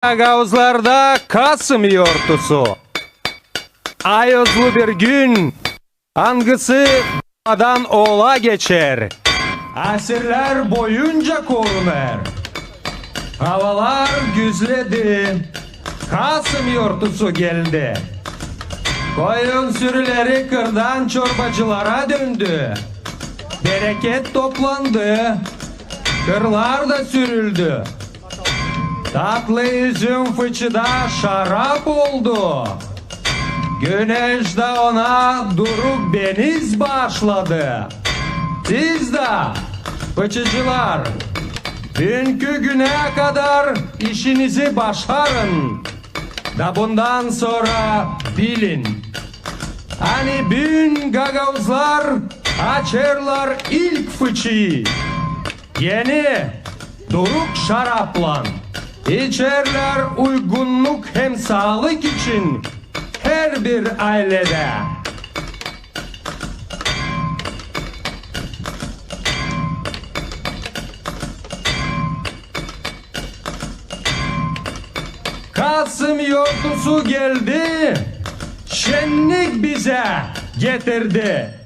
Gagavuzlarda Kasım yortusu. Ayozlu bir gün hangisi babadan oğula geçer. Asırlar boyunca korunur. Havalar güzledi. Kasım yortusu geldi. Koyun sürüleri kırdan çorbacılara döndü. Bereket toplandı. Kırlar da sürüldü. Tatlı üzüm fıçıda şarap oldu. Güneş de ona duruk deniz başladı. Siz de fıçıcılar dünkü güne kadar işinizi başarın. Da bundan sonra bilin. Hani bütün gagavuzlar açarlar ilk fıçıyı. Yeni duruk şarapla içerler uygunluk hem sağlık için her bir ailede. Kasım yortusu geldi, şenlik bize getirdi.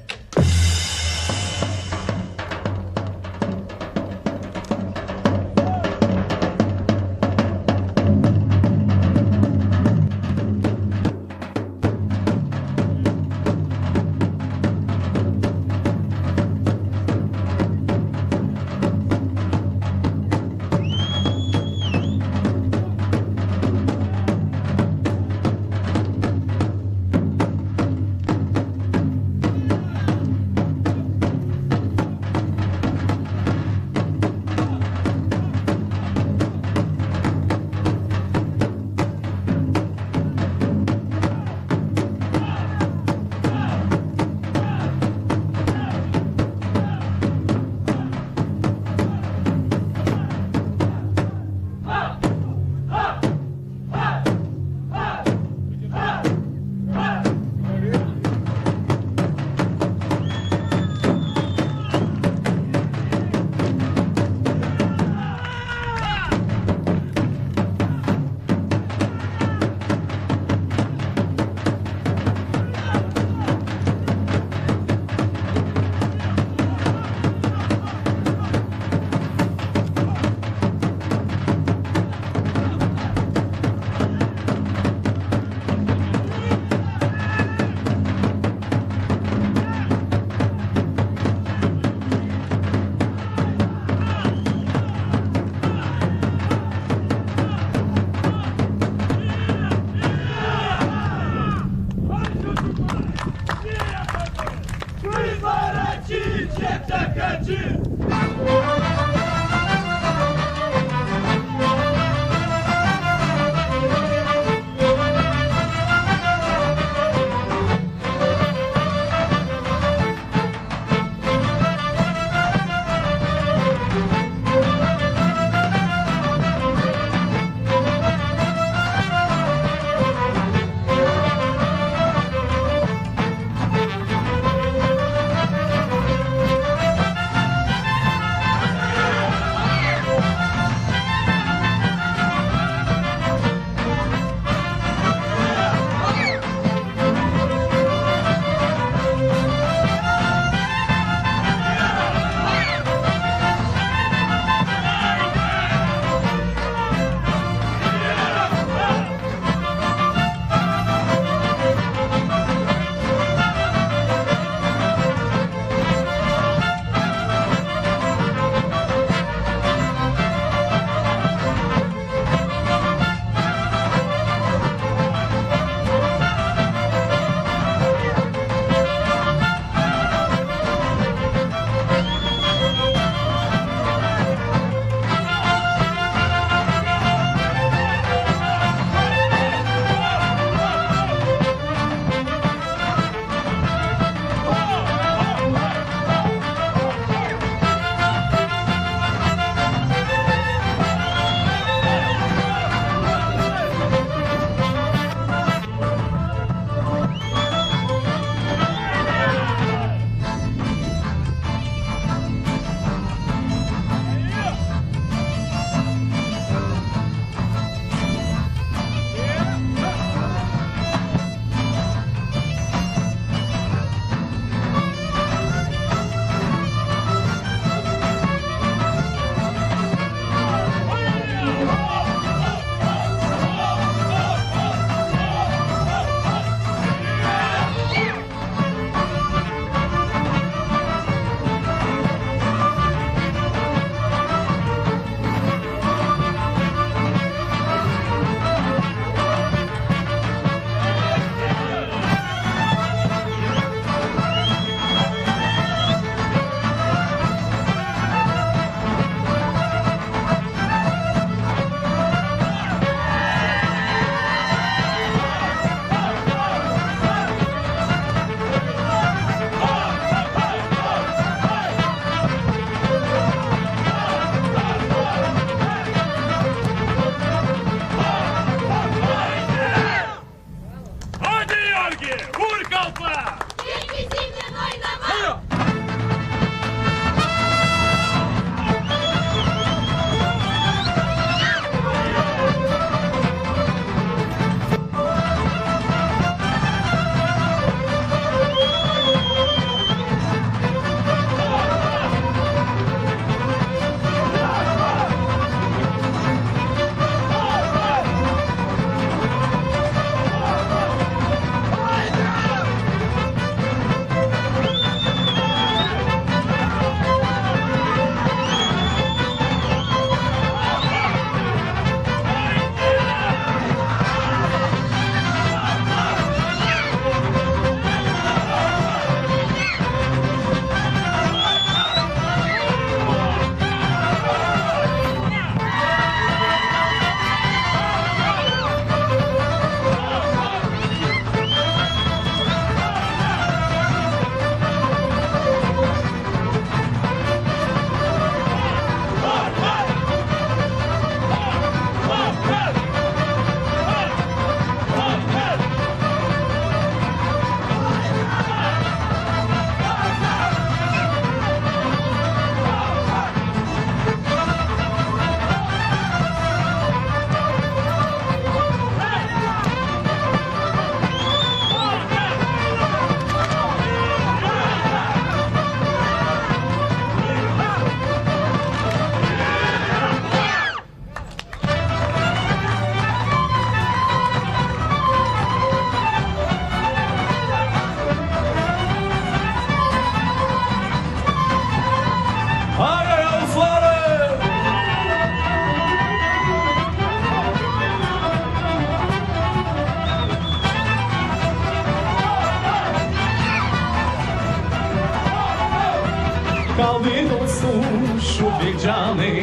şu fincanı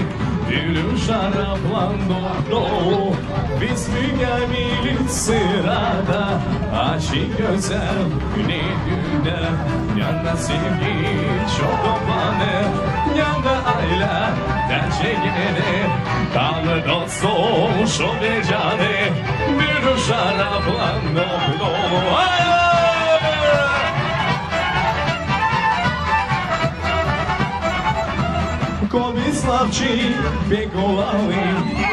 bir şarapla dolu. Biz mügemili sırada aşık güzel güneyde. Yanında sevgi çok toplanır, yanında aile tercih gelir. Kalır dostum şu fincanı bir şarapla dolu. Komislavci begovali,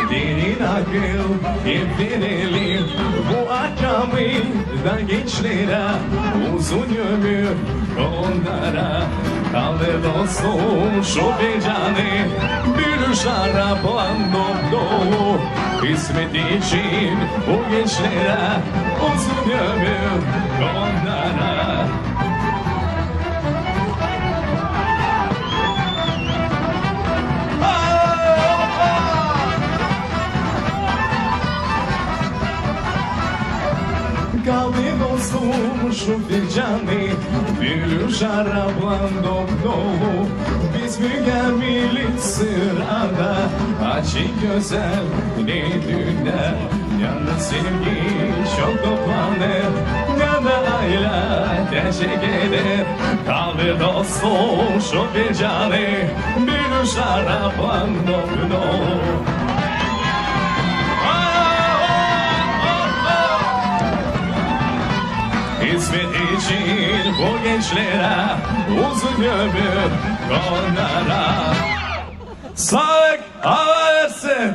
derin akıl hep bu akşamı da gençlere uzun ömür onlara. Kalır dostum şu fincanı bir şarapla dolu. Hizmet için bu gençlere uzun ömür onlara. Kaldı dostum şu fincanı bir şarapla dolu. Biz mügemili sırada açık güzel ne dünya. Yanında sevgi çok toplanır, yanında aile teşekkür eder. Kaldı dostum şu fincanı bir şarapla dolu. Hizmet için bu gençlere uzun ömür onlara. Sağlık hava versin.